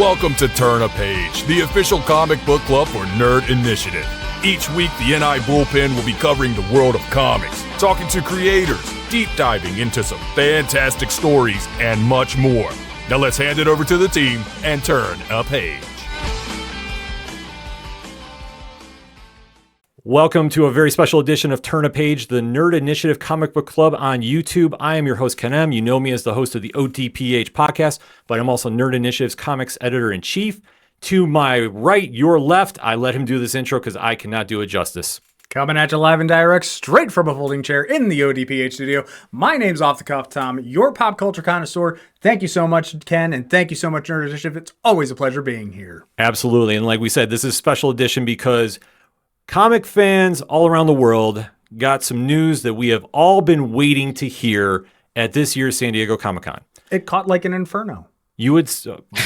Welcome to Turn a Page, the official comic book club for Nerd Initiative. Each week, the NI Bullpen will be covering the world of comics, talking to creators, deep diving into some fantastic stories, and much more. Now let's hand it over to the team and turn a page. Welcome to a very special edition of Turn a Page, the Nerd Initiative Comic Book Club on YouTube. I am your host, Ken M. You know me as the host of the OTPH podcast, but I'm also Nerd Initiative's comics editor-in-chief. To my right, your left, I let him do this intro because I cannot do it justice. Coming at you live and direct, straight from a folding chair in the ODPH studio. My name's Off the Cuff Tom, your pop culture connoisseur. Thank you so much, Ken, and thank you so much, Nerd Initiative. It's always a pleasure being here. Absolutely, and like we said, this is a special edition because comic fans all around the world got some news that we have all been waiting to hear at this year's San Diego Comic-Con. It caught like an inferno. You would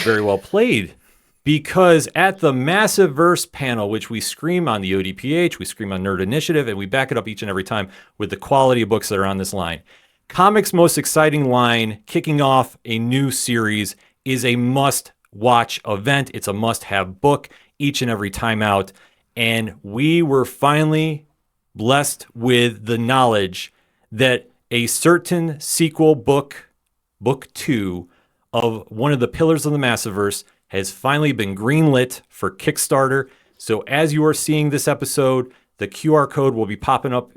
very well played, because at the Massive Verse panel, which we scream on the ODPH, we scream on Nerd Initiative, and we back it up each and every time with the quality of books that are on this line. Comics' most exciting line, kicking off a new series, is a must-watch event. It's a must-have book each and every time out. And we were finally blessed with the knowledge that a certain sequel book, Book 2, of one of the pillars of the Massiverse has finally been greenlit for Kickstarter. So as you are seeing this episode, the QR code will be popping up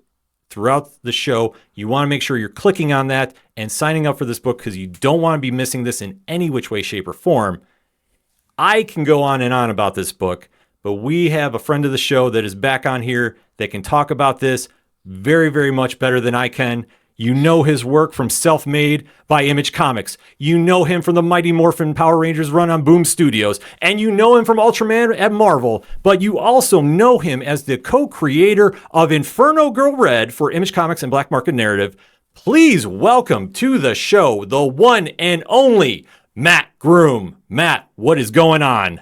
throughout the show. You want to make sure you're clicking on that and signing up for this book because you don't want to be missing this in any which way, shape, or form. I can go on and on about this book, but we have a friend of the show that is back on here that can talk about this very, very much better than I can. You know his work from Self-Made by Image Comics. You know him from the Mighty Morphin Power Rangers run on Boom Studios. And you know him from Ultraman at Marvel. But you also know him as the co-creator of Inferno Girl Red for Image Comics and Black Market Narrative. Please welcome to the show the one and only Mat Groom. Matt, what is going on?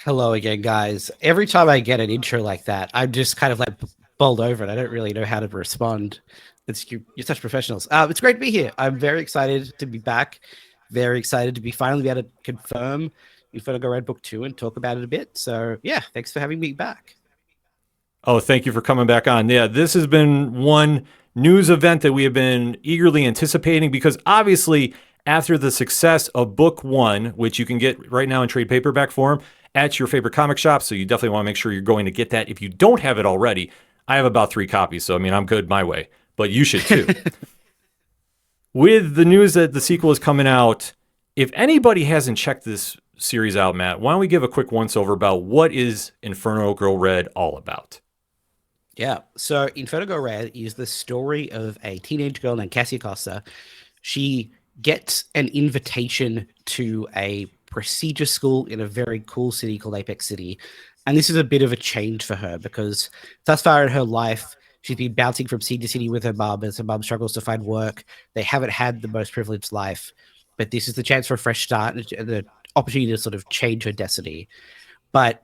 Hello again, guys. Every time I get an intro like that, I'm just kind of like bowled over it. I don't really know how to respond. You're such professionals. It's great to be here. I'm very excited to be back. Very excited to finally be able to confirm Inferno Girl Red Book 2 and talk about it a bit. So yeah, thanks for having me back. Oh, thank you for coming back on. Yeah, this has been one news event that we have been eagerly anticipating because obviously after the success of Book 1, which you can get right now in trade paperback form, at your favorite comic shop, so you definitely want to make sure you're going to get that. If you don't have it already, I have about 3 copies, so I mean, I'm good my way, but you should too. With the news that the sequel is coming out, if anybody hasn't checked this series out, Matt, why don't we give a quick once-over about what is Inferno Girl Red all about? Yeah, so Inferno Girl Red is the story of a teenage girl named Cassia Costa. She gets an invitation to a prestigious school in a very cool city called Apex City. And this is a bit of a change for her because thus far in her life, she's been bouncing from city to city with her mum as her mum struggles to find work. They haven't had the most privileged life, but this is the chance for a fresh start and the opportunity to sort of change her destiny. But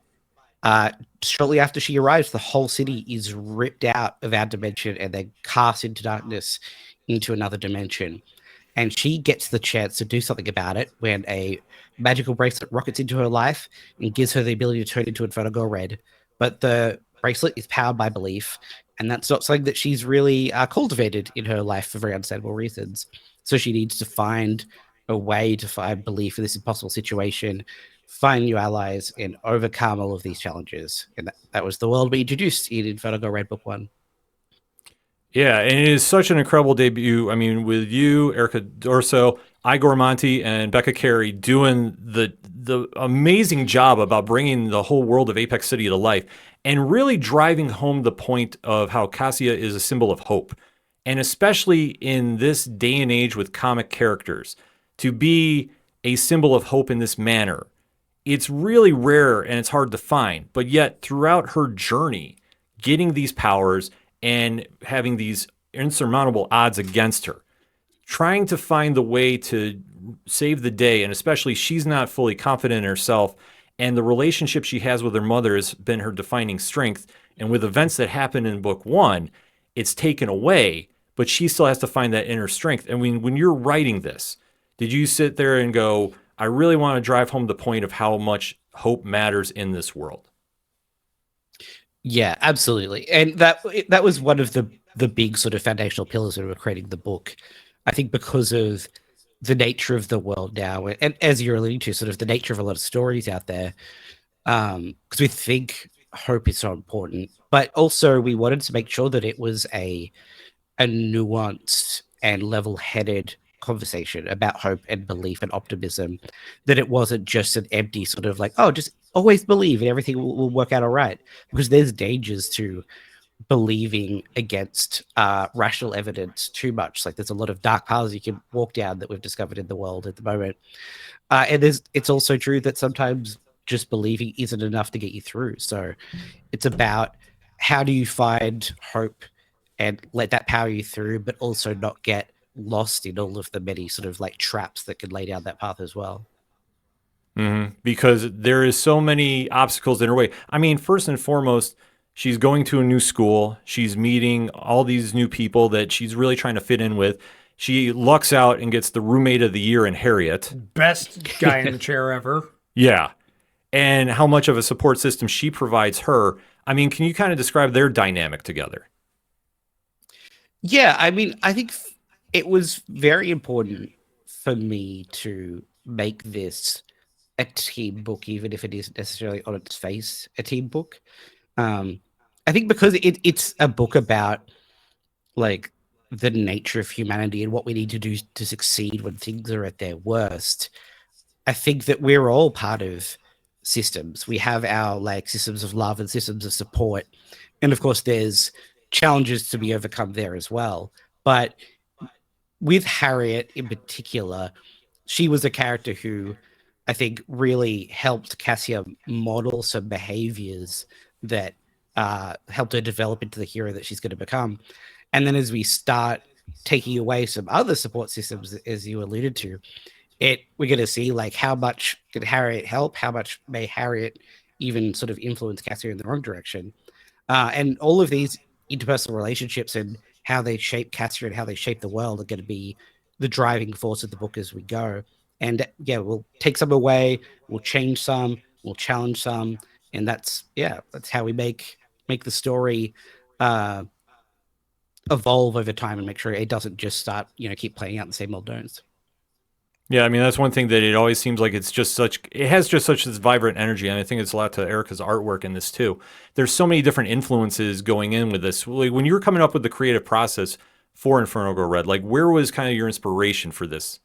shortly after she arrives, the whole city is ripped out of our dimension and then cast into darkness into another dimension. And she gets the chance to do something about it when a magical bracelet rockets into her life and gives her the ability to turn into Inferno Girl Red. But the bracelet is powered by belief, and that's not something that she's really cultivated in her life for very understandable reasons. So she needs to find a way to find belief in this impossible situation, find new allies, and overcome all of these challenges. And that was the world we introduced in Inferno Girl Red Book 1. Yeah, and it is such an incredible debut. I mean, with you, Erica Dorso, Igor, Monti, and Becca Carey doing the amazing job about bringing the whole world of Apex City to life and really driving home the point of how Cassia is a symbol of hope. And especially in this day and age with comic characters, to be a symbol of hope in this manner, it's really rare and it's hard to find. But yet, throughout her journey, getting these powers and having these insurmountable odds against her, trying to find the way to save the day, and especially she's not fully confident in herself, and the relationship she has with her mother has been her defining strength, and with events that happen in Book 1, it's taken away, but she still has to find that inner strength. And when you're writing this, did you sit there and go, I really want to drive home the point of how much hope matters in this world. Yeah, absolutely. And that was one of the big sort of foundational pillars that were creating the book. I think because of the nature of the world now, and as you're alluding to, sort of the nature of a lot of stories out there, because we think hope is so important, but also we wanted to make sure that it was a nuanced and level-headed conversation about hope and belief and optimism, that it wasn't just an empty sort of like, oh, just always believe and everything will work out all right, because there's dangers to believing against rational evidence too much. Like there's a lot of dark paths you can walk down that we've discovered in the world at the moment. And it's also true that sometimes just believing isn't enough to get you through. So it's about how do you find hope and let that power you through, but also not get lost in all of the many sort of like traps that could lay down that path as well. Because there is so many obstacles in her way. I mean, first and foremost, she's going to a new school. She's meeting all these new people that she's really trying to fit in with. She lucks out and gets the roommate of the year in Harriet. Best guy in the chair ever. Yeah. And how much of a support system she provides her. I mean, can you kind of describe their dynamic together? Yeah, I mean, I think it was very important for me to make this a team book, even if it isn't necessarily on its face a team book. I think because it's a book about like the nature of humanity and what we need to do to succeed when things are at their worst. I think that we're all part of systems. We have our like systems of love and systems of support, and of course, there's challenges to be overcome there as well. But with Harriet in particular, she was a character who I think really helped Cassia model some behaviors that helped her develop into the hero that she's going to become. And then as we start taking away some other support systems, as you alluded to, we're going to see like how much could Harriet help, how much may Harriet even sort of influence Cassia in the wrong direction. And all of these interpersonal relationships and how they shape Cassia and how they shape the world are going to be the driving force of the book as we go. And yeah, we'll take some away, we'll change some, we'll challenge some, and that's how we make the story evolve over time and make sure it doesn't just start, keep playing out the same old notes. Yeah, I mean, that's one thing that it always seems like it has just such this vibrant energy. And I think it's a lot to Erica's artwork in this too. There's so many different influences going in with this. Like when you were coming up with the creative process for Inferno Girl Red, like where was kind of your inspiration for this?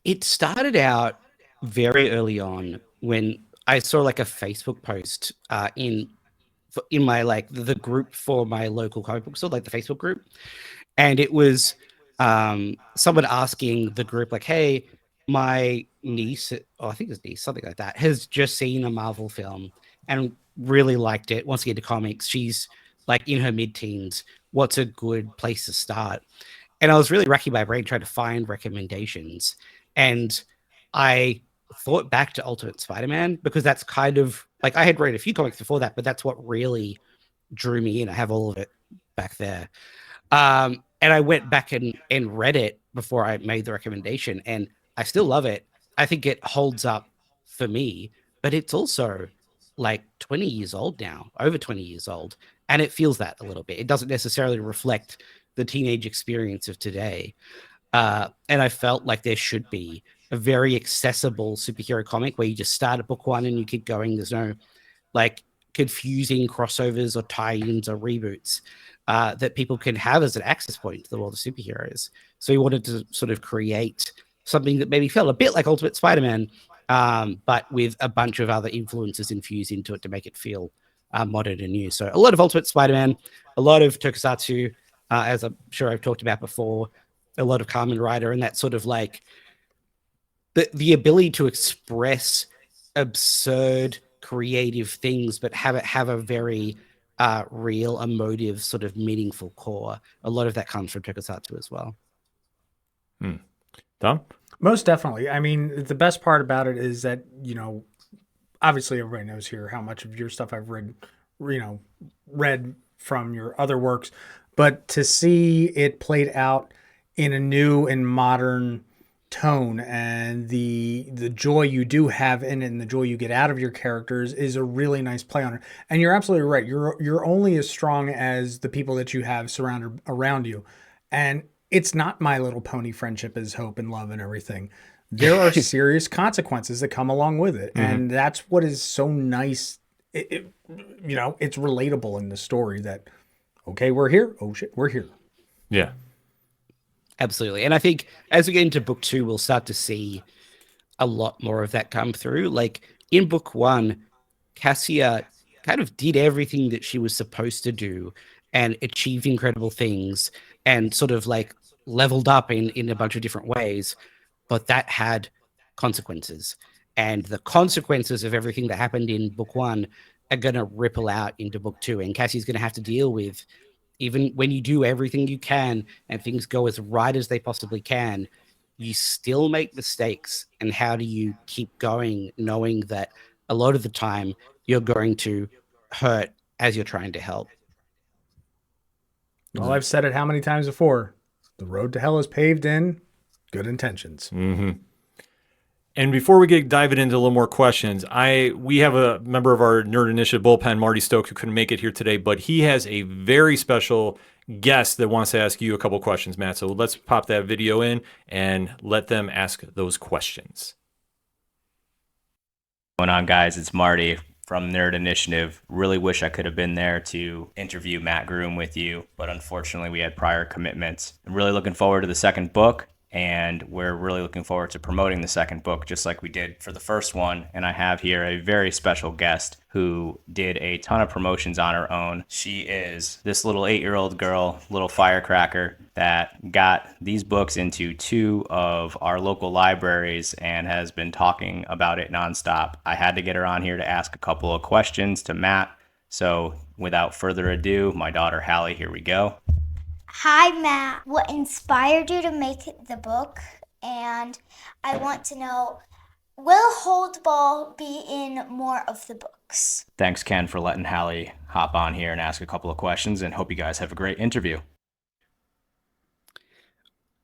It started out very early on when I saw like a Facebook post in my like the group for my local comic book store, like the Facebook group. And it was someone asking the group, like, hey, my niece, or I think it's niece, something like that, has just seen a Marvel film and really liked it, wants to get into comics. She's like in her mid-teens. What's a good place to start? And I was really racking my brain trying to find recommendations. And I thought back to Ultimate Spider-Man because that's kind of like I had read a few comics before that, but that's what really drew me in. I have all of it back there. And I went back and read it before I made the recommendation, and I still love it. I think it holds up for me, but it's also like 20 years old now, over 20 years old, and it feels that a little bit. It doesn't necessarily reflect the teenage experience of today. And I felt like there should be a very accessible superhero comic where you just start at book one and you keep going. There's no like confusing crossovers or tie-ins or reboots that people can have as an access point to the world of superheroes. So we wanted to sort of create something that maybe felt a bit like Ultimate Spider-Man, but with a bunch of other influences infused into it to make it feel modern and new. So a lot of Ultimate Spider-Man, a lot of Tokusatsu, as I'm sure I've talked about before, a lot of Kamen Rider, and that sort of like the ability to express absurd creative things, but have it have a very real, emotive, sort of meaningful core. A lot of that comes from Tokusatsu as well. Tom? Most definitely. I mean, the best part about it is that, obviously everybody knows here how much of your stuff I've read from your other works, but to see it played out in a new and modern tone and the joy you do have in it and the joy you get out of your characters is a really nice play on it. And you're absolutely right. You're only as strong as the people that you have surrounded around you. And it's not My Little Pony friendship is hope and love and everything. There are serious consequences that come along with it. And that's what is so nice. It's relatable in the story that, okay, we're here. Oh shit, we're here. Yeah. Absolutely. And I think as we get into book 2, we'll start to see a lot more of that come through. Like in book 1, Cassia kind of did everything that she was supposed to do and achieved incredible things and sort of like leveled up in a bunch of different ways. But that had consequences. And the consequences of everything that happened in book 1 are going to ripple out into book 2. And Cassie's going to have to deal with, even when you do everything you can and things go as right as they possibly can, you still make mistakes. And how do you keep going knowing that a lot of the time you're going to hurt as you're trying to help? Well, I've said it how many times before. The road to hell is paved in good intentions. And before we get diving into a little more questions, we have a member of our Nerd Initiative Bullpen, Marty Stokes, who couldn't make it here today, but he has a very special guest that wants to ask you a couple questions, Matt. So let's pop that video in and let them ask those questions. What's going on, guys? It's Marty from Nerd Initiative. Really wish I could have been there to interview Mat Groom with you, but unfortunately we had prior commitments. I'm really looking forward to the second book, and we're really looking forward to promoting the second book just like we did for the first one. And I have here a very special guest who did a ton of promotions on her own. She is this little 8-year-old girl, little firecracker, that got these books into 2 of our local libraries and has been talking about it nonstop. I had to get her on here to ask a couple of questions to Matt. So without further ado, my daughter Hallie, here we go. Hi, Matt. What inspired you to make the book? And I want to know, will Holdball be in more of the books? Thanks, Ken, for letting Hallie hop on here and ask a couple of questions, and hope you guys have a great interview.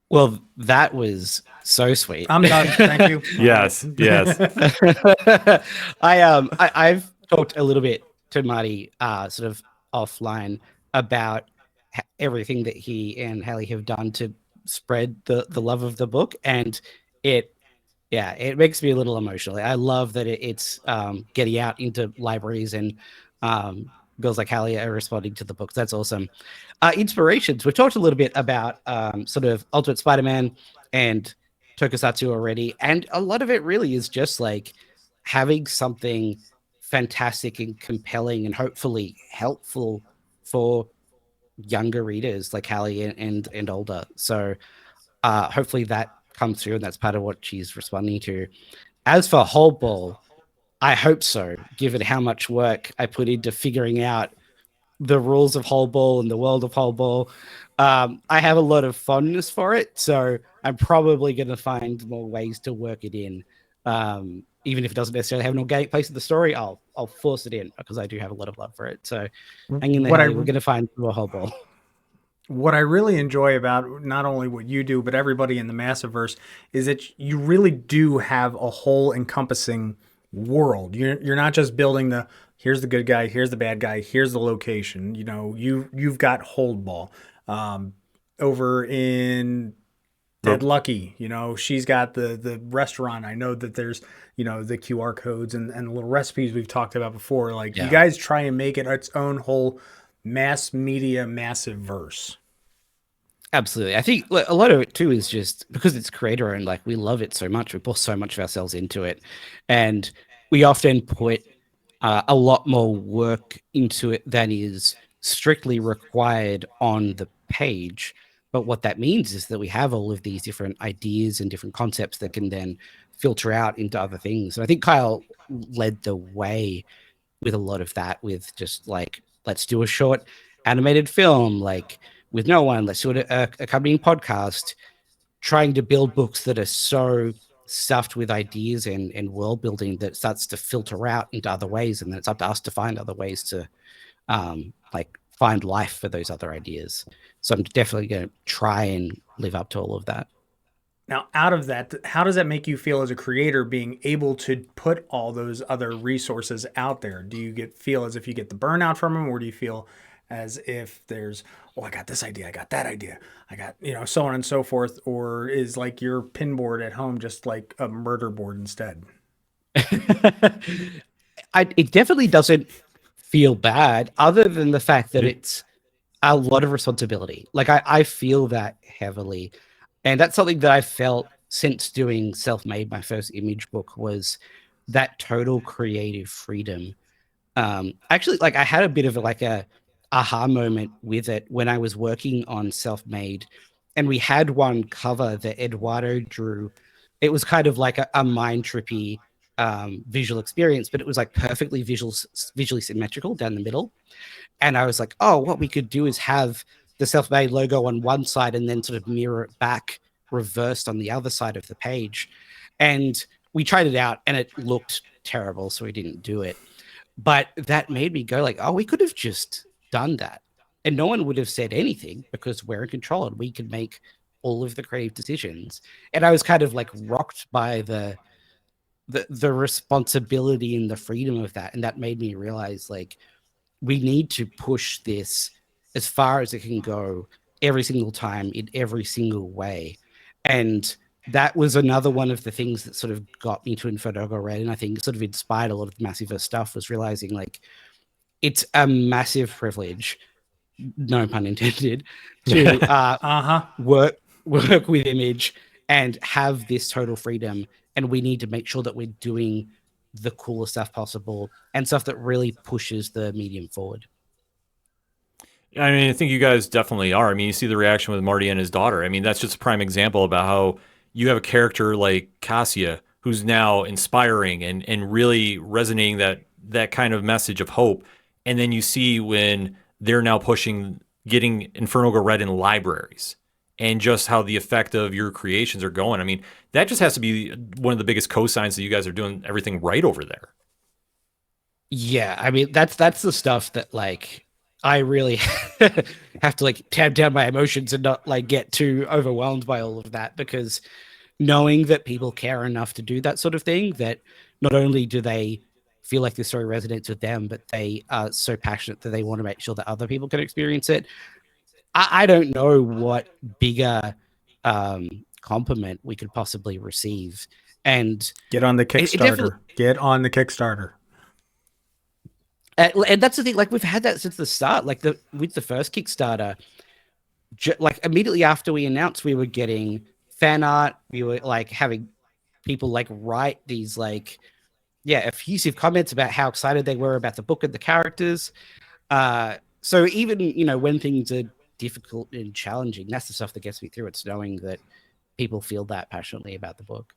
Well, that was so sweet. I'm done. Thank you. Yes. I've talked a little bit to Marty sort of offline about everything that he and Hallie have done to spread the love of the book, and it makes me a little emotional. I love that it's getting out into libraries and girls like Hallie are responding to the books. That's awesome. Inspirations. We've talked a little bit about sort of Ultimate Spider-Man and Tokusatsu already, and a lot of it really is just like having something fantastic and compelling and hopefully helpful for younger readers like Hallie and older. So hopefully that comes through, and that's part of what she's responding to. As for Holdball, I hope so, given how much work I put into figuring out the rules of Holdball and the world of Holdball. I have a lot of fondness for it, so I'm probably going to find more ways to work it in. Even if it doesn't necessarily have an organic place in the story, I'll force it in because I do have a lot of love for it. So hang in there, we're going to find more Holdball. What I really enjoy about not only what you do, but everybody in the Massiveverse is that you really do have a whole encompassing world. You're not just building here's the good guy, here's the bad guy, here's the location. You've got Holdball. Over in Dead Lucky, she's got the restaurant. I know that there's, the QR codes and the little recipes we've talked about before. You guys try and make it its own whole mass media massive verse. Absolutely. I think a lot of it too is just because it's creator owned, we love it so much. We pour so much of ourselves into it. And we often put a lot more work into it than is strictly required on the page. But what that means is that we have all of these different ideas and different concepts that can then filter out into other things. And I think Kyle led the way with a lot of that, with just let's do a short animated film, with no one, let's do a accompanying podcast, trying to build books that are so stuffed with ideas and world building that starts to filter out into other ways. And then it's up to us to find other ways to find life for those other ideas. So I'm definitely going to try and live up to all of that. Now, out of that, how does that make you feel as a creator being able to put all those other resources out there? Do you feel as if you get the burnout from them, or do you feel as if there's, oh, I got this idea, I got that idea, I got, so on and so forth, or is like your pinboard at home just like a murder board instead? It definitely doesn't feel bad, other than the fact that it's a lot of responsibility. Like I feel that heavily. And that's something that I felt since doing Self-Made, my first image book, was that total creative freedom. Actually, like I had a bit of a aha moment with it when I was working on Self-Made, and we had one cover that Eduardo drew. It was kind of like a mind trippy visual experience, but it was like perfectly visually symmetrical down the middle. And I was like, oh, what we could do is have the Self-Made logo on one side and then sort of mirror it back reversed on the other side of the page. And we tried it out and it looked terrible, so we didn't do it. But that made me go like, oh, we could have just done that. And no one would have said anything because we're in control and we can make all of the creative decisions. And I was kind of like rocked by the responsibility and the freedom of that. And that made me realize like, we need to push this as far as it can go every single time in every single way. And that was another one of the things that sort of got me to Inferno Girl Red, and I think sort of inspired a lot of the Massive stuff, was realizing like it's a massive privilege, no pun intended, to work with Image and have this total freedom. And we need to make sure that we're doing the coolest stuff possible and stuff that really pushes the medium forward. I mean, I think you guys definitely are. I mean, you see the reaction with Marty and his daughter. I mean, that's just a prime example about how you have a character like Cassia who's now inspiring and really resonating that kind of message of hope. And then you see when they're now getting Inferno Girl Red in libraries, and just how the effect of your creations are going. I mean, that just has to be one of the biggest cosigns that you guys are doing everything right over there. Yeah, I mean, that's the stuff that like I really have to like tamp down my emotions and not like get too overwhelmed by all of that, because knowing that people care enough to do that sort of thing, that not only do they feel like the story resonates with them, but they are so passionate that they want to make sure that other people can experience it. I don't know what bigger compliment we could possibly receive. And get on the Kickstarter. Get on the Kickstarter. And that's the thing. Like, we've had that since the start. Like with the first Kickstarter, like immediately after we announced we were getting fan art, we were like having people like write these like effusive comments about how excited they were about the book and the characters. So even when things are difficult and challenging, that's the stuff that gets me through. It's knowing that people feel that passionately about the book.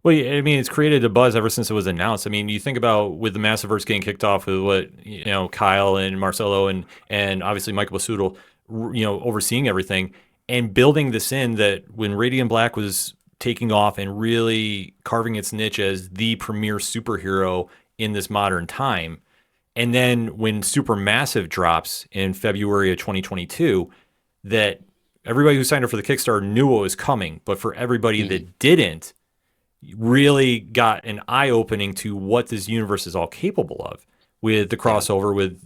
Well, I mean, it's created a buzz ever since it was announced. I mean, you think about with the Massiverse getting kicked off with what Kyle and Marcelo and obviously Michael Basudel, overseeing everything and building this in, that when Radiant Black was taking off and really carving its niche as the premier superhero in this modern time. And then when Supermassive drops in February of 2022, that everybody who signed up for the Kickstarter knew what was coming. But for everybody that didn't, really got an eye-opening to what this universe is all capable of with the crossover with,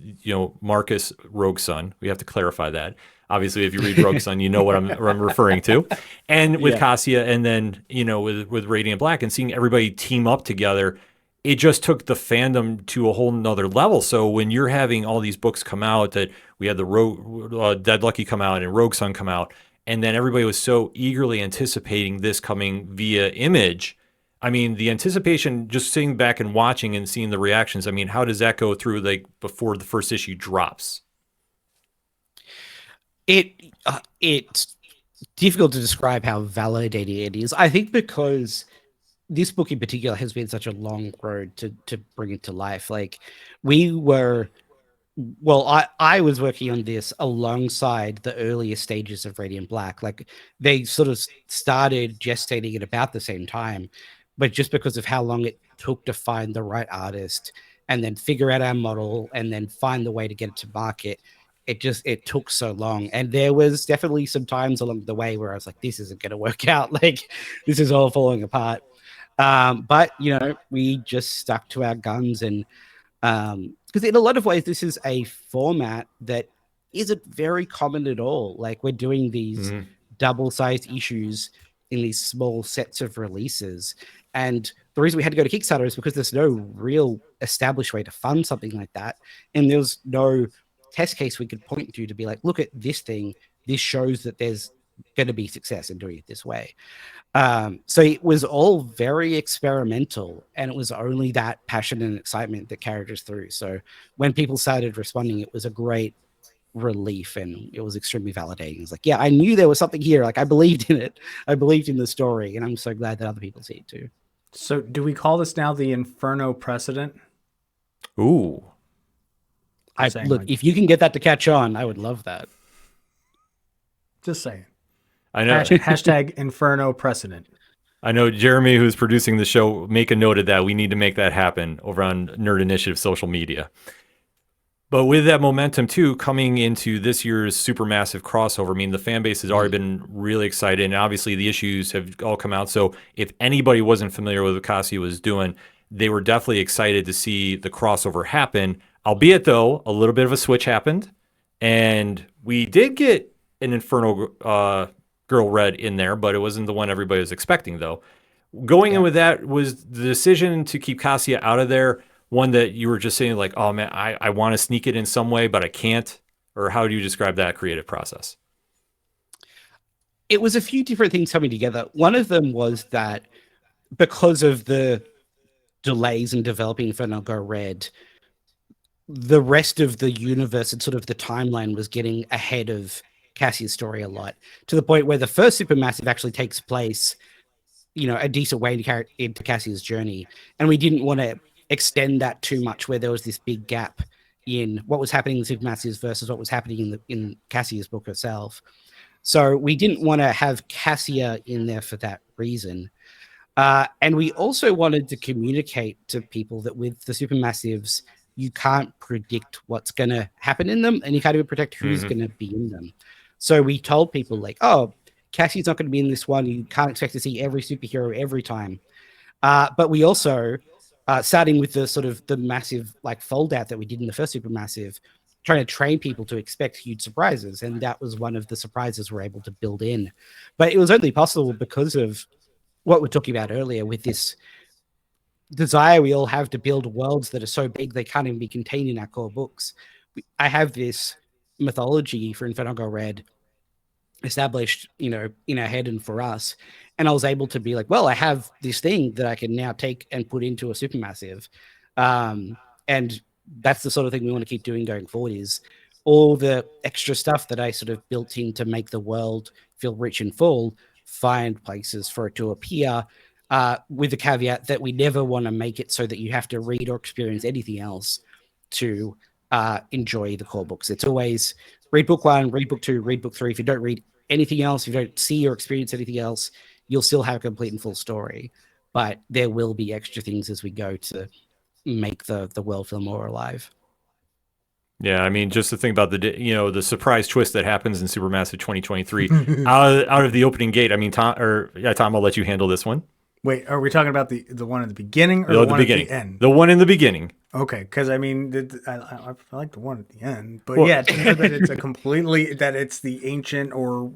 Marcus Rogue Son. We have to clarify that. Obviously, if you read Rogue Son, you know what I'm referring to. And with Cassia, and then, with Radiant Black, and seeing everybody team up together, it just took the fandom to a whole nother level. So when you're having all these books come out, that we had the Dead Lucky come out and Rogue Son come out, and then everybody was so eagerly anticipating this coming via Image. I mean, the anticipation, just sitting back and watching and seeing the reactions, I mean, how does that go through like before the first issue drops? It's difficult to describe how validating it is. I think because this book in particular has been such a long road to bring it to life. Like I was working on this alongside the earliest stages of Radiant Black. Like they sort of started gestating at about the same time, but just because of how long it took to find the right artist and then figure out our model and then find the way to get it to market, it took so long. And there was definitely some times along the way where I was like, this isn't going to work out. Like, this is all falling apart. But, we just stuck to our guns. And because in a lot of ways, this is a format that isn't very common at all. Like, we're doing these double-sized issues in these small sets of releases. And the reason we had to go to Kickstarter is because there's no real established way to fund something like that. And there's no test case we could point to be like, look at this thing. This shows that there's going to be success in doing it this way. So it was all very experimental, and it was only that passion and excitement that carried us through. So when people started responding, it was a great relief, and it was extremely validating. It's like, yeah, I knew there was something here. Like, I believed in it. I believed in the story, and I'm so glad that other people see it too. So do we call this now the Inferno precedent? Ooh. Look, if you can get that to catch on, I would love that. Just saying. I know. Hashtag Inferno precedent. I know Jeremy, who's producing the show, make a note of that. We need to make that happen over on Nerd Initiative social media. But with that momentum, too, coming into this year's supermassive crossover, I mean, the fan base has already been really excited, and obviously the issues have all come out. So if anybody wasn't familiar with what Cassia was doing, they were definitely excited to see the crossover happen. Albeit, though, a little bit of a switch happened, and we did get an Inferno Girl Red in there, but it wasn't the one everybody was expecting, though. Going in with that, was the decision to keep Cassia out of there one that you were just saying, like, oh, man, I want to sneak it in some way, but I can't? Or how do you describe that creative process? It was a few different things coming together. One of them was that because of the delays in developing Inferno Girl Red, the rest of the universe and sort of the timeline was getting ahead of Cassia's story a lot, to the point where the first Supermassive actually takes place, a decent way to carry into Cassia's journey. And we didn't want to extend that too much, where there was this big gap in what was happening in Supermassives versus what was happening in Cassia's book herself. So we didn't want to have Cassia in there for that reason. And we also wanted to communicate to people that with the Supermassives, you can't predict what's going to happen in them, and you can't even predict who's going to be in them. So we told people, like, oh, Cassie's not going to be in this one. You can't expect to see every superhero every time. But we also, starting with the sort of the massive like fold out that we did in the first Supermassive, trying to train people to expect huge surprises. And that was one of the surprises we're able to build in. But it was only possible because of what we're talking about earlier, with this desire we all have to build worlds that are so big they can't even be contained in our core books. I have this mythology for Inferno Girl Red established, in our head and for us. And I was able to be like, well, I have this thing that I can now take and put into a Supermassive. And that's the sort of thing we want to keep doing going forward, is all the extra stuff that I sort of built in to make the world feel rich and full, find places for it to appear, with the caveat that we never want to make it so that you have to read or experience anything else to enjoy the core books. It's always read book 1, read book 2, read book 3. If you don't read anything else, if you don't see or experience anything else, you'll still have a complete and full story. But there will be extra things as we go to make the world feel more alive. Yeah, I mean, just to think about the surprise twist that happens in Supermassive 2023 out of the opening gate. I mean, Tom, I'll let you handle this one. Wait, are we talking about the one at the beginning or the one beginning. At the end? The one in the beginning. Okay, because I mean, I like the one at the end, but well, yeah, that it's a completely that it's the ancient or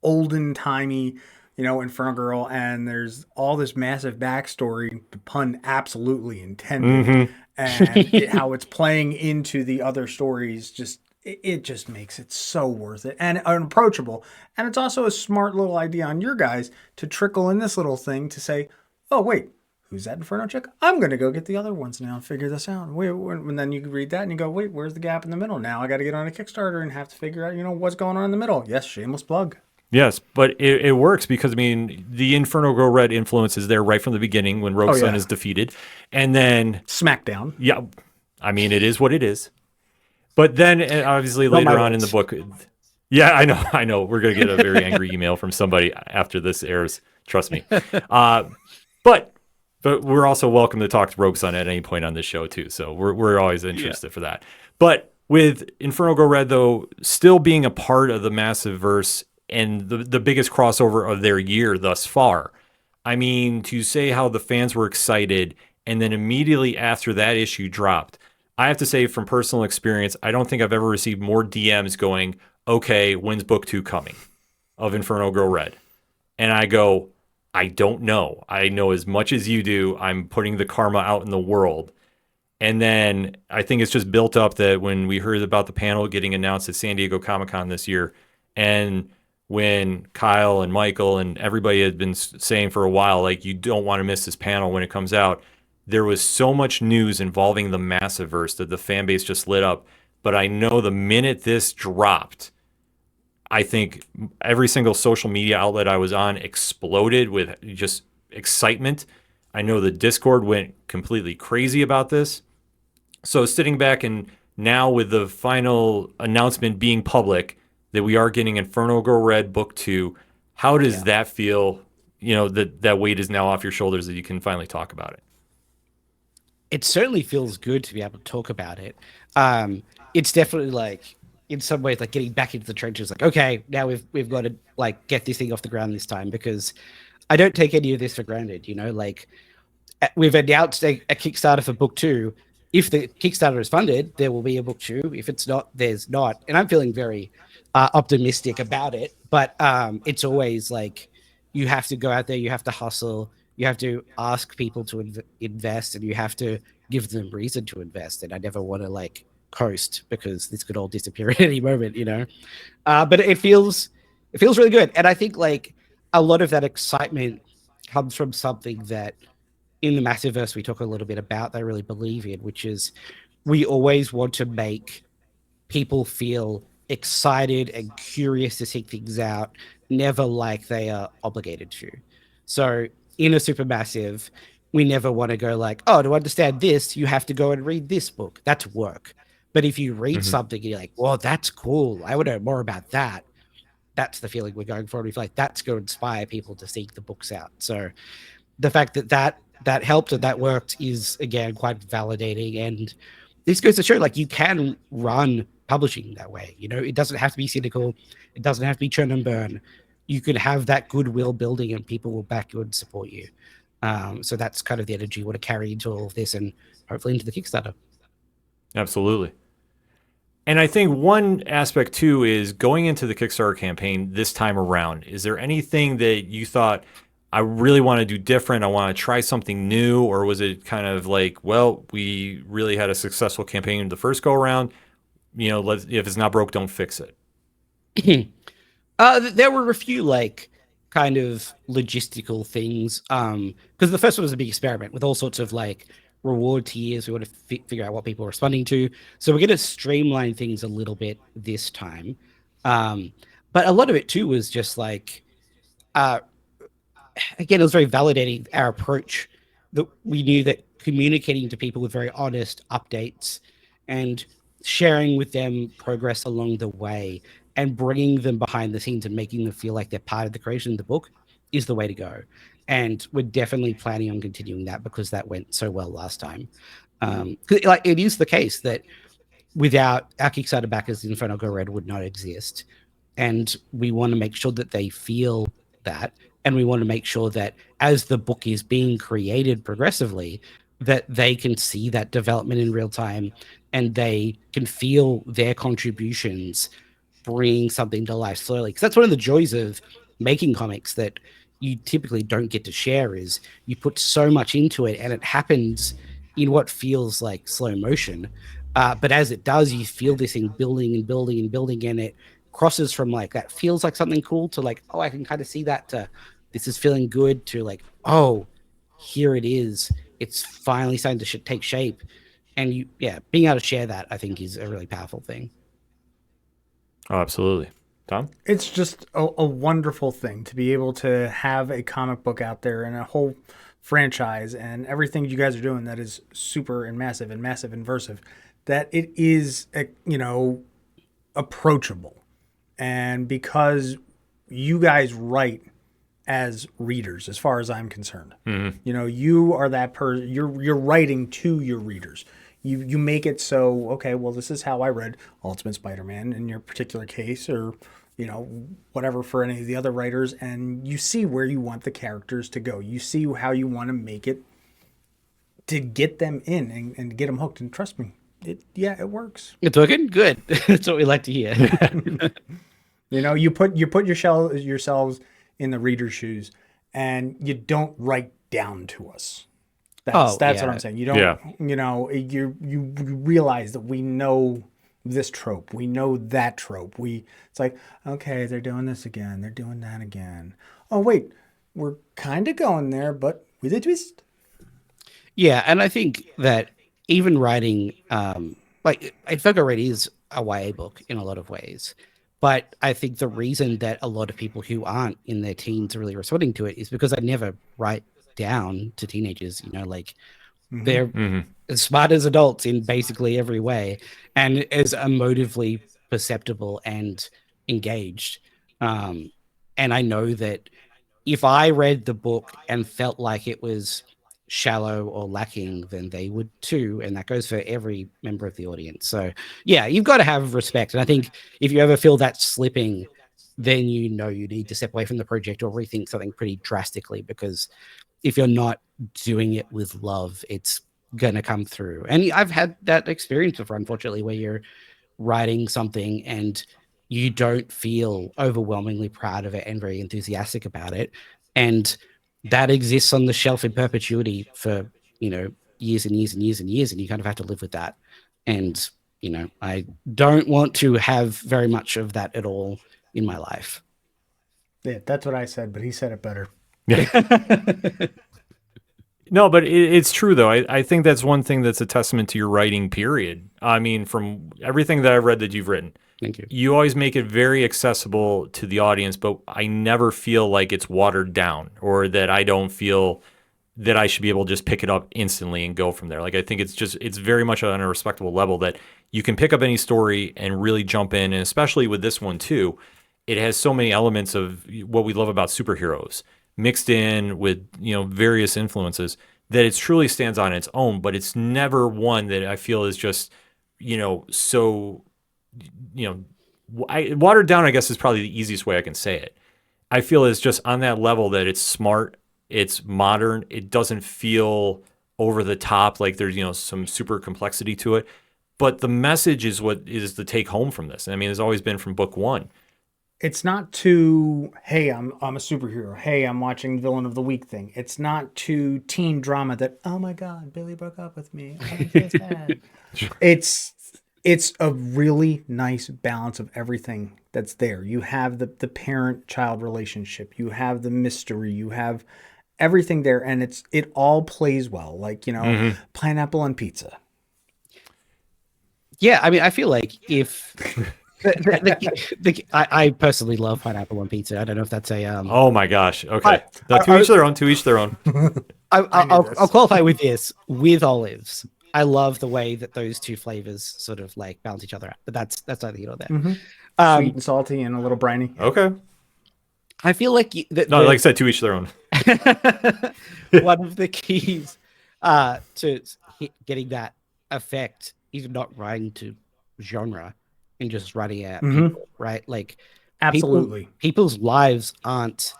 olden timey, Inferno Girl, and there's all this massive backstory, the pun absolutely intended, and how it's playing into the other stories. It just makes it so worth it and unapproachable. And it's also a smart little idea on your guys to trickle in this little thing to say, oh, wait, who's that Inferno chick? I'm going to go get the other ones now and figure this out. And then you read that and you go, wait, where's the gap in the middle? Now I got to get on a Kickstarter and have to figure out, what's going on in the middle. Yes, shameless plug. Yes, but it works because, I mean, the Inferno Girl Red influence is there right from the beginning when Rogue Sun is defeated. And then... Smackdown. Yeah, I mean, it is what it is. But then, obviously, later on in the book... Yeah, I know. We're going to get a very angry email from somebody after this airs. Trust me. But we're also welcome to talk to Rogue Sun at any point on this show, too. So we're always interested for that. But With Inferno Girl Red, though, still being a part of the massive verse and the biggest crossover of their year thus far. I mean, to say how the fans were excited and then immediately after that issue dropped, I have to say from personal experience, I don't think I've ever received more DMs going, okay, when's book 2 coming of Inferno Girl Red? And I go, I don't know. I know as much as you do. I'm putting the karma out in the world. And then I think it's just built up that when we heard about the panel getting announced at San Diego Comic-Con this year, and when Kyle and Michael and everybody had been saying for a while, like, you don't want to miss this panel when it comes out, there was so much news involving the Massiverse that the fan base just lit up. But I know the minute this dropped, I think every single social media outlet I was on exploded with just excitement. I know the Discord went completely crazy about this. So sitting back and now with the final announcement being public that we are getting Inferno Girl Red book 2, how does that feel? You know, that weight is now off your shoulders that you can finally talk about it. It certainly feels good to be able to talk about it. It's definitely like, in some ways, like getting back into the trenches. Like, okay, now we've got to like get this thing off the ground this time, because I don't take any of this for granted. You know, like we've announced a Kickstarter for book 2. If the Kickstarter is funded, there will be a book 2. If it's not, there's not. And I'm feeling very optimistic about it. But it's always like, you have to go out there, you have to hustle, you have to ask people to invest, and you have to give them reason to invest. And I never want to like coast, because this could all disappear at any moment, you know. But it feels really good. And I think like a lot of that excitement comes from something that in the Massiverse we talk a little bit about that I really believe in, which is we always want to make people feel excited and curious to seek things out, never like they are obligated to. So in a supermassive, we never want to go like, oh, to understand this, you have to go and read this book. That's work. But if you read something and you're like, well, that's cool, I would know more about that. That's the feeling we're going for. We feel like that's going to inspire people to seek the books out. So the fact that helped and that worked is, again, quite validating. And this goes to show, like, you can run publishing that way. You know, it doesn't have to be cynical. It doesn't have to be churn and burn. You can have that goodwill building and people will back you and support you. So that's kind of the energy you want to carry into all of this and hopefully into the Kickstarter. Absolutely. And I think one aspect too is going into the Kickstarter campaign this time around. Is there anything that you thought, I really want to do different, I want to try something new? Or was it kind of like, well, we really had a successful campaign the first go around, you know, if it's not broke, don't fix it? There were a few like kind of logistical things, because the first one was a big experiment with all sorts of like reward tiers. We want to figure out what people are responding to, so we're going to streamline things a little bit this time. But a lot of it too was just like, again, it was very validating, our approach, that we knew that communicating to people with very honest updates and sharing with them progress along the way and bringing them behind the scenes and making them feel like they're part of the creation of the book is the way to go. And we're definitely planning on continuing that, because that went so well last time. Like, it is the case that without our Kickstarter backers, Inferno Girl Red would not exist. And we want to make sure that they feel that. And we want to make sure that as the book is being created progressively, that they can see that development in real time and they can feel their contributions bring something to life slowly. Because that's one of the joys of making comics that you typically don't get to share, is you put so much into it and it happens in what feels like slow motion. But as it does, you feel this thing building and building and building, and it crosses from like, that feels like something cool, to like, oh, I can kind of see that, to this is feeling good, to like, oh, here it is. It's finally starting to take shape. And being able to share that, I think, is a really powerful thing. Oh, absolutely. Tom? It's just a wonderful thing to be able to have a comic book out there and a whole franchise and everything you guys are doing that is super and massive and versive, that it is, approachable. And because you guys write as readers, as far as I'm concerned, you are that person, you're writing to your readers. You make it so, okay, well, this is how I read Ultimate Spider-Man in your particular case, or whatever for any of the other writers, and you see where you want the characters to go. You see how you want to make it to get them in and get them hooked. And trust me, it works. It's working good. That's what we like to hear. You put yourselves in the reader's shoes, and you don't write down to us. That's what I'm saying. You don't. You realize that we know this trope, we know that trope. It's like, okay, they're doing this again, they're doing that again. Oh wait, we're kind of going there, but with a twist. Yeah, and I think that even writing, Inferno Red is a YA book in a lot of ways, but I think the reason that a lot of people who aren't in their teens are really responding to it is because I never write down to teenagers. They're as smart as adults in basically every way, and as emotively perceptible and engaged. And I know that if I read the book and felt like it was shallow or lacking, then they would too, and that goes for every member of the audience. So yeah, you've got to have respect, and I think if you ever feel that slipping, then you need to step away from the project or rethink something pretty drastically, because if you're not doing it with love, it's gonna come through. And I've had that experience before, unfortunately, where you're writing something and you don't feel overwhelmingly proud of it and very enthusiastic about it, and that exists on the shelf in perpetuity for years and years and years and years, and you kind of have to live with that. And I don't want to have very much of that at all in my life. Yeah, that's what I said, but he said it better. No, but it's true, though. I think that's one thing that's a testament to your writing, period. I mean, from everything that I've read that you've written, thank you. You always make it very accessible to the audience, but I never feel like it's watered down, or that I don't feel that I should be able to just pick it up instantly and go from there. Like, I think it's very much on a respectable level that you can pick up any story and really jump in. And especially with this one, too, it has so many elements of what we love about superheroes mixed in with various influences that it truly stands on its own. But it's never one that I feel is just so watered down, I guess, is probably the easiest way I can say it. I feel it's just on that level that it's smart, it's modern, it doesn't feel over the top like there's some super complexity to it. But the message is what is the take home from this. I mean, it's always been from book one. It's not too, hey, I'm a superhero. Hey, I'm watching Villain of the Week thing. It's not too teen drama that, oh my God, Billy broke up with me. I feel sad. It's a really nice balance of everything that's there. You have the parent-child relationship. You have the mystery. You have everything there, and it all plays well. Like, pineapple on pizza. Yeah, I mean, I feel like if... I personally love pineapple on pizza. I don't know if that's a... Oh my gosh. Okay. To each their own. To each their own. I'll qualify with this. With olives, I love the way that those two flavors sort of like balance each other out. But that's neither here nor there. Mm-hmm. Sweet and salty and a little briny. Okay. I feel like like I said, to each their own. One of the keys to getting that effect is not writing to genre and just writing at people, right? Like, absolutely, people's lives aren't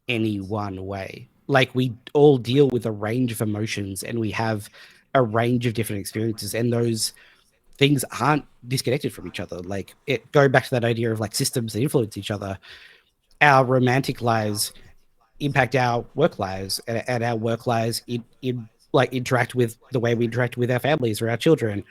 any one way. Like, we all deal with a range of emotions, and we have a range of different experiences, and those things aren't disconnected from each other. Like, going back to that idea of like systems that influence each other, our romantic lives impact our work lives, and our work lives interact with the way we interact with our families or our children.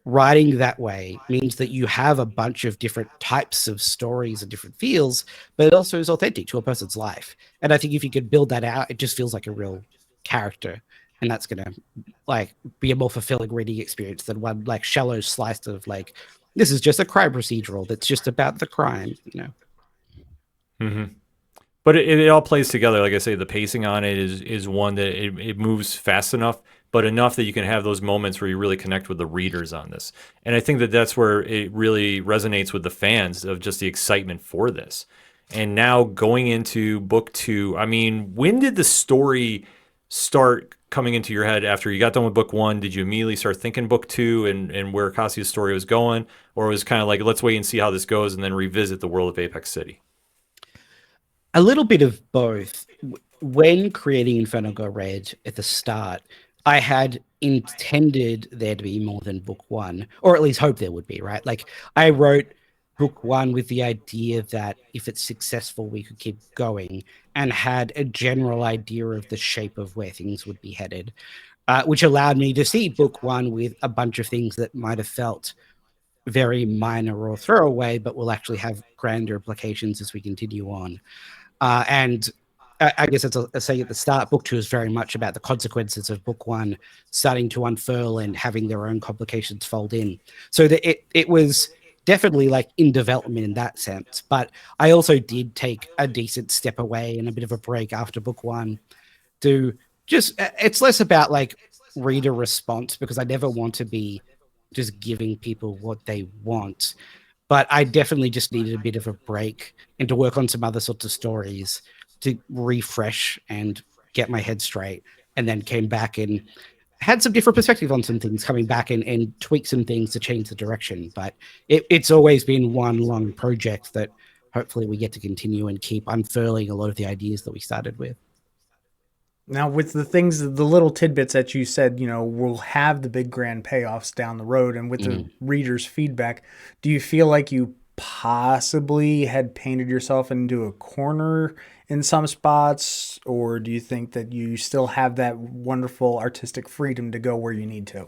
Writing that way means that you have a bunch of different types of stories and different feels, but it also is authentic to a person's life. And I think if you could build that out, it just feels like a real character, and that's gonna like be a more fulfilling reading experience than one like shallow slice of like, this is just a crime procedural that's just about the crime, Mm-hmm. But it all plays together. Like I say, the pacing on it is one that it moves fast enough, but enough that you can have those moments where you really connect with the readers on this. And I think that that's where it really resonates with the fans of just the excitement for this. And now going into book 2, I mean, when did the story start coming into your head after you got done with book one? Did you immediately start thinking book two and where Cassia's story was going? Or was it kind of like, let's wait and see how this goes and then revisit the world of Apex City? A little bit of both. When creating Inferno Girl Red at the start, I had intended there to be more than book one, or at least hope there would be, right? Like, I wrote book one with the idea that if it's successful, we could keep going, and had a general idea of the shape of where things would be headed, which allowed me to see book one with a bunch of things that might have felt very minor or throwaway, but will actually have grander implications as we continue on. And I guess it's a saying at the start, book two is very much about the consequences of book one starting to unfurl and having their own complications fold in. So that it was definitely like in development in that sense. But I also did take a decent step away and a bit of a break after book one to just, it's less about like reader response, because I never want to be just giving people what they want. But I definitely just needed a bit of a break and to work on some other sorts of stories to refresh and get my head straight. And then came back and had some different perspective on some things, coming back and tweak some things to change the direction. But it's always been one long project that hopefully we get to continue and keep unfurling a lot of the ideas that we started with. Now, with the things, the little tidbits that you said, we'll have the big grand payoffs down the road, and with the reader's feedback, do you feel like you possibly had painted yourself into a corner in some spots, or do you think that you still have that wonderful artistic freedom to go where you need to?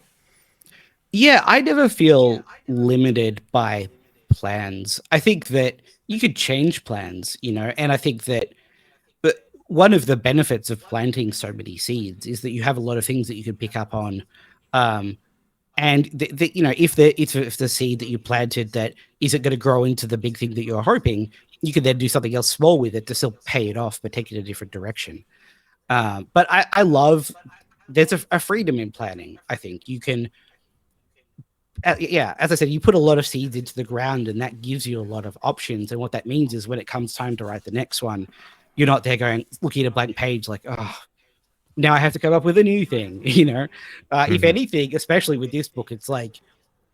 Yeah, I never feel limited by plans. I think that you could change plans, and I think that one of the benefits of planting so many seeds is that you have a lot of things that you can pick up on. And if the seed that you planted that isn't going to grow into the big thing that you're hoping, you can then do something else small with it to still pay it off, but take it a different direction. But I love, there's a freedom in planning. I think you can, as I said, you put a lot of seeds into the ground, and that gives you a lot of options. And what that means is when it comes time to write the next one, you're not there going, looking at a blank page like, oh, now I have to come up with a new thing, If anything, especially with this book, it's like,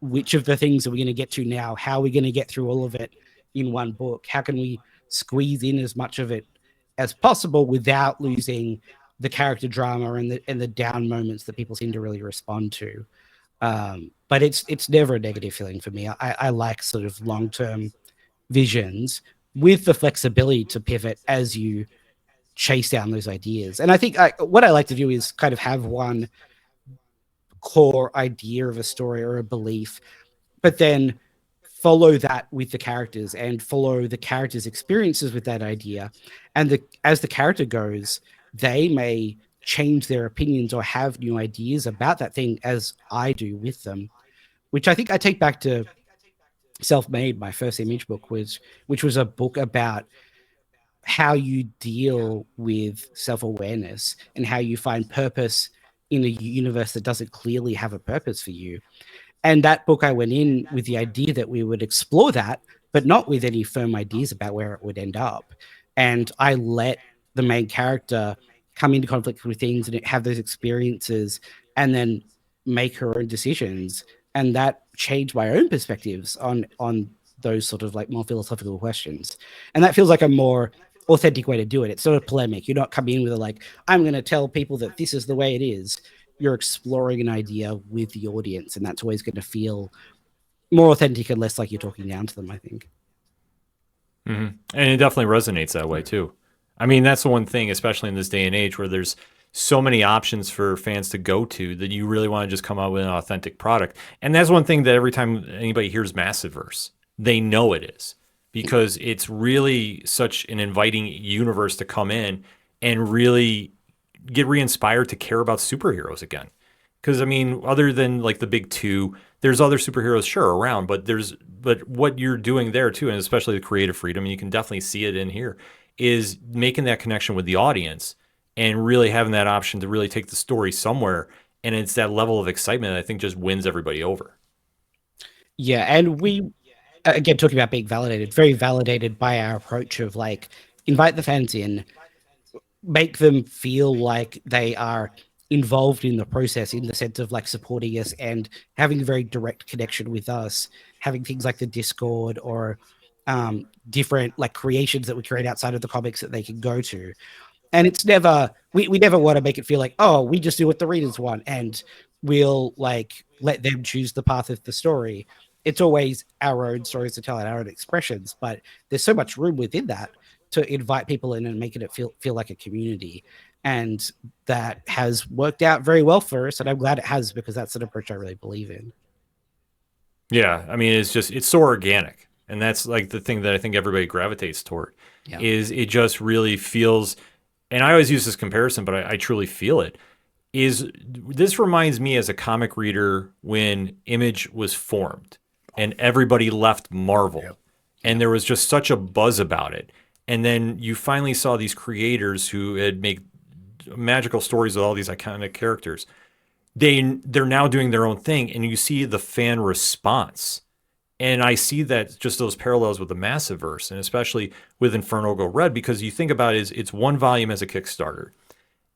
which of the things are we going to get to now? How are we going to get through all of it in one book? How can we squeeze in as much of it as possible without losing the character drama and the down moments that people seem to really respond to? But it's never a negative feeling for me. I like sort of long-term visions with the flexibility to pivot as you chase down those ideas. And I think what I like to do is kind of have one core idea of a story or a belief, but then follow that with the characters and follow the characters' experiences with that idea. And as the character goes, they may change their opinions or have new ideas about that thing as I do with them, which I think I take back to Self-Made, my first Image book, which was a book about how you deal with self-awareness and how you find purpose in a universe that doesn't clearly have a purpose for you. And that book, I went in with the idea that we would explore that, but not with any firm ideas about where it would end up. And I let the main character come into conflict with things and have those experiences and then make her own decisions. And that changed my own perspectives on those sort of like more philosophical questions. And that feels like a more authentic way to do it. It's sort of polemic. You're not coming in with I'm going to tell people that this is the way it is. You're exploring an idea with the audience, and that's always going to feel more authentic and less like you're talking down to them, I think. Mm-hmm. And it definitely resonates that way too. I mean, that's the one thing, especially in this day and age where there's so many options for fans to go to, that you really want to just come out with an authentic product. And that's one thing that every time anybody hears Massiverse, they know it is, because it's really such an inviting universe to come in and really get re-inspired to care about superheroes again. Because I mean, other than like the big two, there's other superheroes sure around, but what you're doing there too, and especially the creative freedom, and you can definitely see it in here, is making that connection with the audience and really having that option to really take the story somewhere. And it's that level of excitement that I think just wins everybody over. Yeah, and we, again, talking about being validated, very validated by our approach of invite the fans in. make them feel like they are involved in the process, in the sense of like supporting us and having a very direct connection with us, having things like the Discord or different like creations that we create outside of the comics that they can go to. And it's never, we never want to make it feel like, oh, we just do what the readers want and we'll like let them choose the path of the story. It's always our own stories to tell and our own expressions, but there's so much room within that to invite people in and making it feel like a community. And that has worked out very well for us. And I'm glad it has, because that's an approach I really believe in. Yeah, I mean, it's so organic, and that's like the thing that I think everybody gravitates toward. Yeah. Is it just really feels, and I always use this comparison, but I truly feel it. Is this reminds me as a comic reader when Image was formed, and everybody left Marvel, and there was just such a buzz about it, and then you finally saw these creators who had made magical stories with all these iconic characters. They're now doing their own thing, and you see the fan response. And I see that just those parallels with the Massiverse, and especially with Inferno Girl Red, because you think about it, it's one volume as a Kickstarter,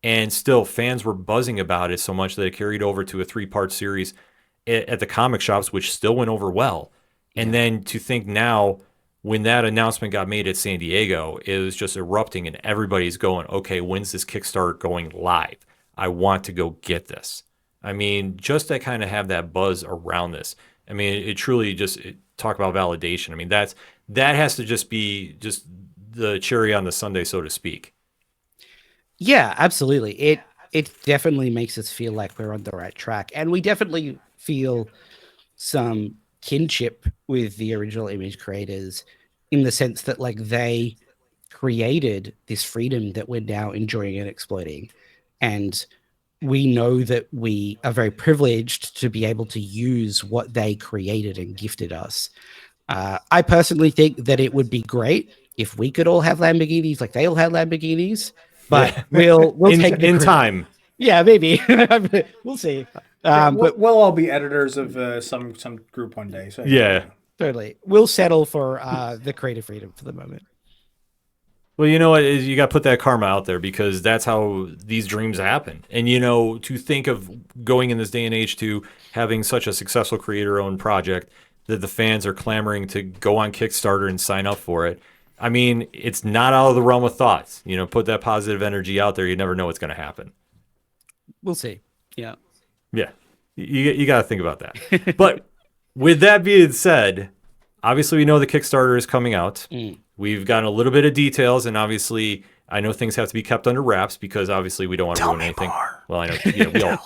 and still fans were buzzing about it so much that it carried over to a 3-part series at the comic shops, which still went over well. And then to think now, when that announcement got made at San Diego, it was just erupting, and everybody's going, okay, when's this Kickstarter going live? I want to go get this. I mean, just to kind of have that buzz around this. I mean, it truly just talk about validation. I mean, that has to just be just the cherry on the sundae, so to speak. Yeah, absolutely. It definitely makes us feel like we're on the right track, and we definitely feel some kinship with the original Image creators in the sense that like they created this freedom that we're now enjoying and exploiting, and we know that we are very privileged to be able to use what they created and gifted us. I personally think that it would be great if we could all have Lamborghinis like they all had Lamborghinis, but we'll take in time. Yeah, maybe. We'll see. But we'll all be editors of some group one day. So Yeah. totally. We'll settle for the creative freedom for the moment. Well, you know what? You got to put that karma out there, because that's how these dreams happen. And, you know, to think of going in this day and age to having such a successful creator-owned project that the fans are clamoring to go on Kickstarter and sign up for it. I mean, it's not out of the realm of thoughts. You know, put that positive energy out there. You never know what's going to happen. We'll see. Yeah. Yeah. You got to think about that. But with that being said, obviously we know the Kickstarter is coming out. We've gotten a little bit of details, and obviously I know things have to be kept under wraps, because obviously we don't want to ruin anything. More. Well, I know. Yeah,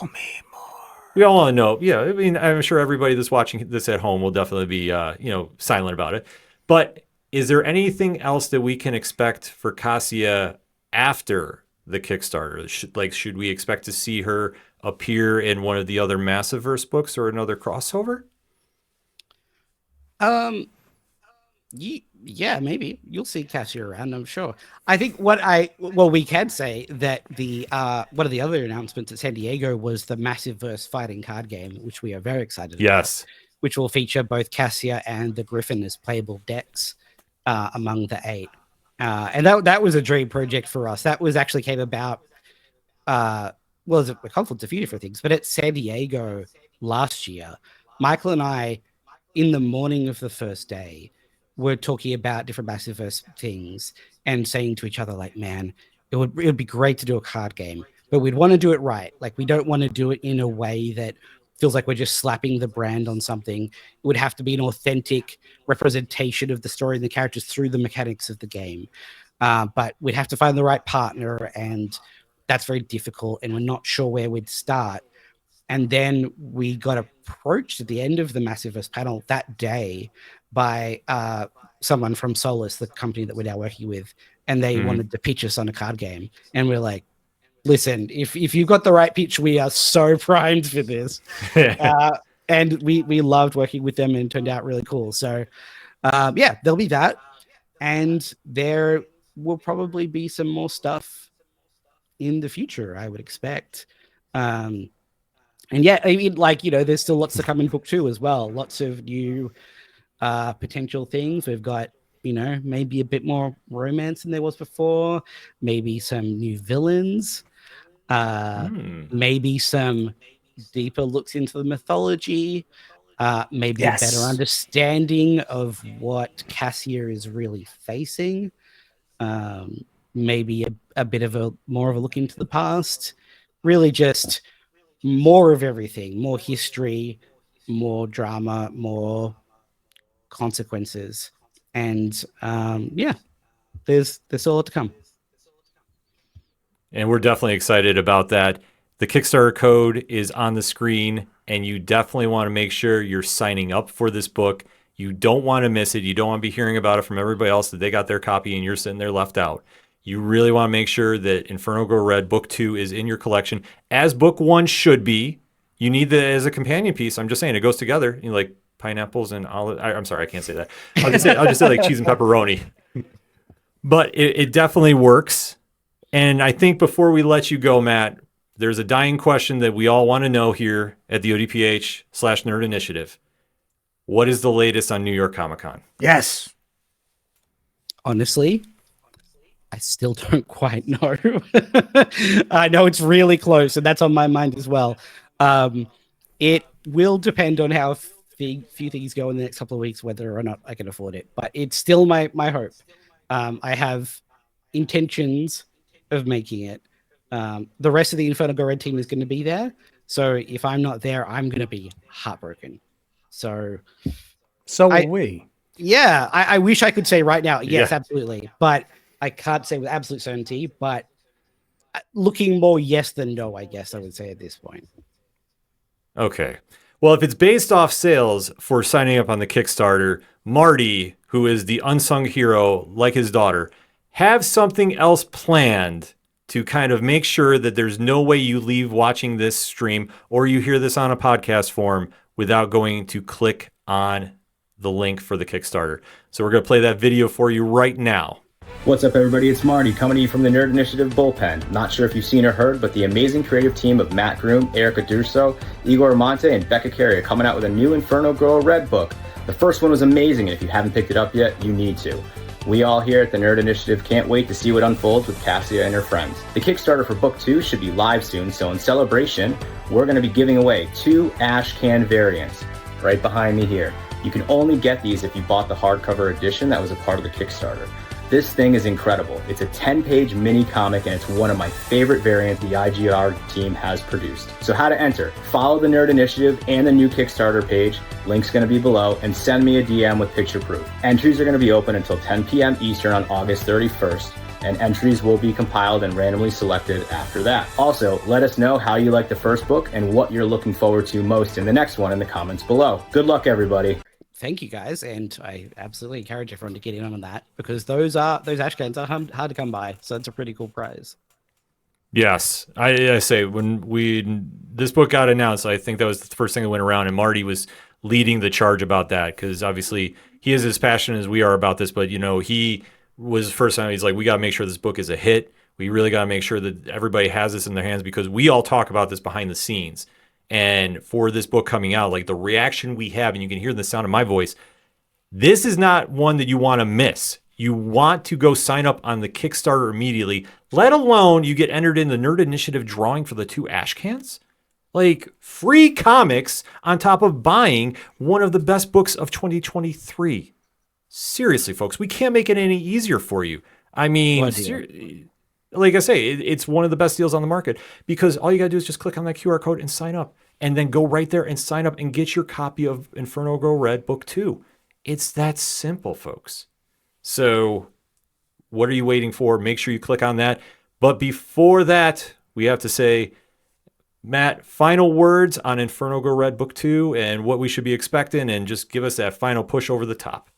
we all want to know. Yeah, I mean, I'm sure everybody that's watching this at home will definitely be, silent about it. But is there anything else that we can expect for Cassia after the Kickstarter? Should we expect to see her appear in one of the other Massiverse books or another crossover? Yeah, maybe you'll see Cassie around, I'm sure. I think we can say that the one of the other announcements at San Diego was the Massiverse fighting card game, which we are very excited about, which will feature both Cassia and the Griffin as playable decks among the 8. And that was a dream project for us. That was actually came about it's a confluence of a few different things, but at San Diego last year, Michael and I, in the morning of the first day, were talking about different Massiverse things and saying to each other, like, man, it would be great to do a card game, but we'd want to do it right. Like, we don't want to do it in a way that feels like we're just slapping the brand on something. It would have to be an authentic representation of the story and the characters through the mechanics of the game. But we'd have to find the right partner, and that's very difficult, and we're not sure where we'd start. And then we got approached at the end of the Massiverse panel that day by someone from Solus, the company that we're now working with, and they wanted to pitch us on a card game. And we're like, listen, if you've got the right pitch, we are so primed for this. And we loved working with them, and it turned out really cool. So there'll be that. And there will probably be some more stuff in the future, I would expect. And yeah, I mean, there's still lots to come in book 2 as well. Lots of new potential things. We've got, maybe a bit more romance than there was before, maybe some new villains, maybe some deeper looks into the mythology, maybe a better understanding of what Cassia is really facing, maybe a bit of more of a look into the past, really just more of everything, more history, more drama, more consequences, and there's still a lot to come. And we're definitely excited about that. The Kickstarter code is on the screen, and you definitely want to make sure you're signing up for this book. You don't want to miss it. You don't want to be hearing about it from everybody else that they got their copy and you're sitting there left out. You really want to make sure that Inferno Girl Red Book 2 is in your collection, as Book 1 should be. You need that as a companion piece. I'm just saying, it goes together. Like pineapples and olive. I'm sorry, I can't say that. I'll just say like cheese and pepperoni. But it definitely works. And I think before we let you go, Matt, there's a dying question that we all want to know here at the ODPH/Nerd Initiative. What is the latest on New York Comic Con? Yes. Honestly, I still don't quite know. I know it's really close, and that's on my mind as well. It will depend on how few things go in the next couple of weeks, whether or not I can afford it. But it's still my hope. I have intentions of making it. The rest of the Inferno Girl Red team is going to be there. So if I'm not there, I'm going to be heartbroken. So will we. Yeah, I wish I could say right now, yes, absolutely. But I can't say with absolute certainty. But looking more yes than no, I guess I would say at this point. Okay. Well, if it's based off sales for signing up on the Kickstarter, Marty, who is the unsung hero like his daughter, have something else planned to kind of make sure that there's no way you leave watching this stream or you hear this on a podcast form without going to click on the link for the Kickstarter. So we're going to play that video for you right now. What's up, everybody? It's Marty coming to you from the Nerd Initiative Bullpen. Not sure if you've seen or heard, but the amazing creative team of Mat Groom, Erica Durso, Igor, Monti, and Becca, Carey are coming out with a new Inferno Girl Red book. The first one was amazing, and if you haven't picked it up yet, you need to. We all here at the Nerd Initiative can't wait to see what unfolds with Cassia and her friends. The Kickstarter for Book 2 should be live soon, so in celebration, we're going to be giving away 2 ash can variants right behind me here. You can only get these if you bought the hardcover edition that was a part of the Kickstarter. This thing is incredible. It's a 10-page mini comic, and it's one of my favorite variants the IGR team has produced. So how to enter? Follow the Nerd Initiative and the new Kickstarter page. Link's going to be below, and send me a DM with picture proof. Entries are going to be open until 10 p.m. Eastern on August 31st, and entries will be compiled and randomly selected after that. Also, let us know how you like the first book and what you're looking forward to most in the next one in the comments below. Good luck, everybody. Thank you, guys, and I absolutely encourage everyone to get in on that because those ash cans are hard to come by, so it's a pretty cool prize. Yes, I say when this book got announced, I think that was the first thing that went around, and Marty was leading the charge about that because obviously he is as passionate as we are about this, but he was the first time he's like, we got to make sure this book is a hit. We really got to make sure that everybody has this in their hands because we all talk about this behind the scenes. And for this book coming out, like the reaction we have, and you can hear the sound of my voice, this is not one that you want to miss. You want to go sign up on the Kickstarter immediately, let alone you get entered in the Nerd Initiative drawing for the 2 ash cans. Like free comics on top of buying one of the best books of 2023. Seriously, folks, we can't make it any easier for you. I mean, like I say, it's one of the best deals on the market because all you got to do is just click on that QR code and sign up and then go right there and sign up and get your copy of Inferno Girl Red Book 2. It's that simple, folks. So what are you waiting for? Make sure you click on that. But before that, we have to say, Matt, final words on Inferno Girl Red Book 2 and what we should be expecting, and just give us that final push over the top.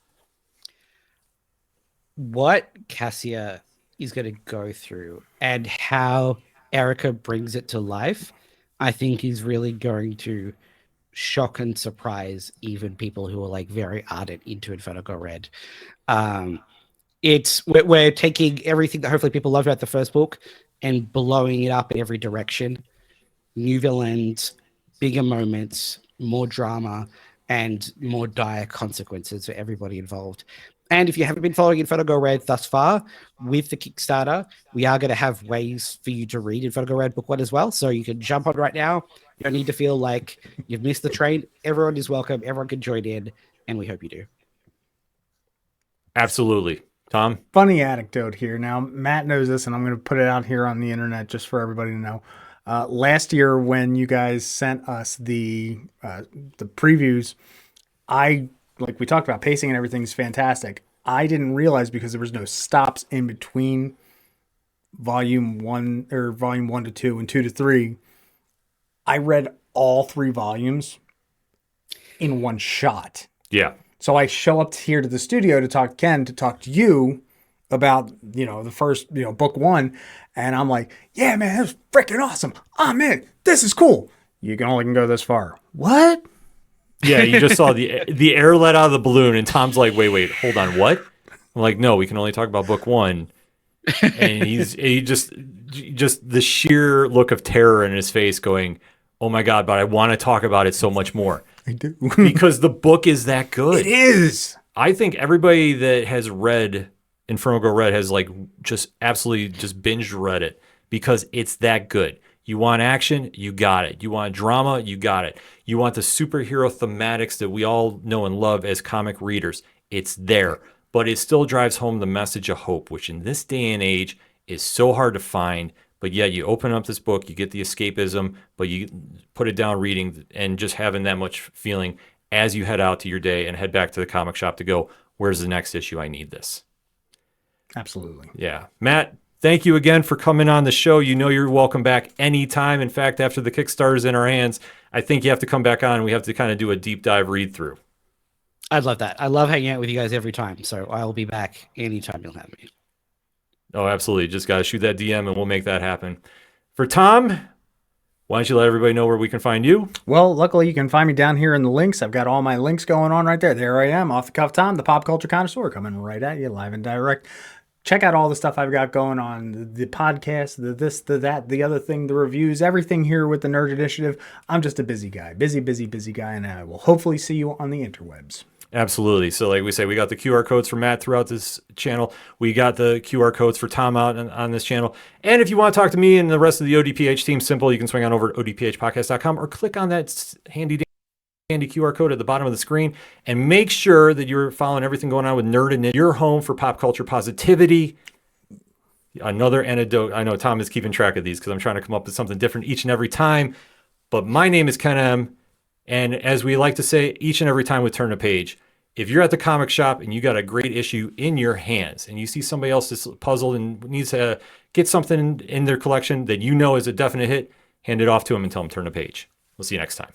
What Cassia is going to go through and how Erica brings it to life, I think is really going to shock and surprise even people who are like very ardent into Inferno Girl Red. We're taking everything that hopefully people loved about the first book and blowing it up in every direction. New villains, bigger moments, more drama, and more dire consequences for everybody involved. And if you haven't been following Inferno Girl Red thus far, with the Kickstarter, we are going to have ways for you to read Inferno Girl Red Book 1 as well. So you can jump on right now. You don't need to feel like you've missed the train. Everyone is welcome. Everyone can join in, and we hope you do. Absolutely. Tom? Funny anecdote here. Now, Matt knows this, and I'm going to put it out here on the internet just for everybody to know. Last year, when you guys sent us the previews, like we talked about, pacing and everything's fantastic. I didn't realize, because there was no stops in between volume 1 to 2 and 2 to 3. I read all 3 volumes in one shot. Yeah. So I show up here to the studio to talk to Ken, to talk to you about, the first, book 1. And I'm like, yeah, man, that was freaking awesome. I'm in. This is cool. You can only go this far. What? Yeah, you just saw the air let out of the balloon, and Tom's like, wait, hold on, what? I'm like, no, we can only talk about book 1. And he just the sheer look of terror in his face, going, oh my God, but I want to talk about it so much more. I do. Because the book is that good. It is. I think everybody that has read Inferno Girl Red has just absolutely just binge read it, because it's that good. You want action, you got it. You want drama, you got it. You want the superhero thematics that we all know and love as comic readers. It's there. But it still drives home the message of hope, which in this day and age is so hard to find. But yet you open up this book, you get the escapism, but you put it down reading and just having that much feeling as you head out to your day and head back to the comic shop to go, where's the next issue? I need this. Absolutely. Yeah. Matt, thank you again for coming on the show. You know you're welcome back anytime. In fact, after the Kickstarter's in our hands, I think you have to come back on and we have to kind of do a deep dive read through. I'd love that. I love hanging out with you guys every time. So I'll be back anytime you'll have me. Oh, absolutely. Just got to shoot that DM and we'll make that happen. For Tom, why don't you let everybody know where we can find you? Well, luckily you can find me down here in the links. I've got all my links going on right there. There I am, off the cuff Tom, the pop culture connoisseur, coming right at you live and direct. Check out all the stuff I've got going on, the podcast, the this, the that, the other thing, the reviews, everything here with the Nerd Initiative. I'm just a busy guy, busy guy, and I will hopefully see you on the interwebs. Absolutely. So like we say, we got the QR codes for Matt throughout this channel. We got the QR codes for Tom out on this channel. And if you want to talk to me and the rest of the ODPH team, simple, you can swing on over to odphpodcast.com or click on that handy QR code at the bottom of the screen and make sure that you're following everything going on with Nerd Initiative, your home for pop culture positivity. Another anecdote. I know Tom is keeping track of these because I'm trying to come up with something different each and every time. But my name is Ken M. And as we like to say, each and every time we turn a page, if you're at the comic shop and you got a great issue in your hands and you see somebody else that's puzzled and needs to get something in their collection that you know is a definite hit, hand it off to them and tell them turn a page. We'll see you next time.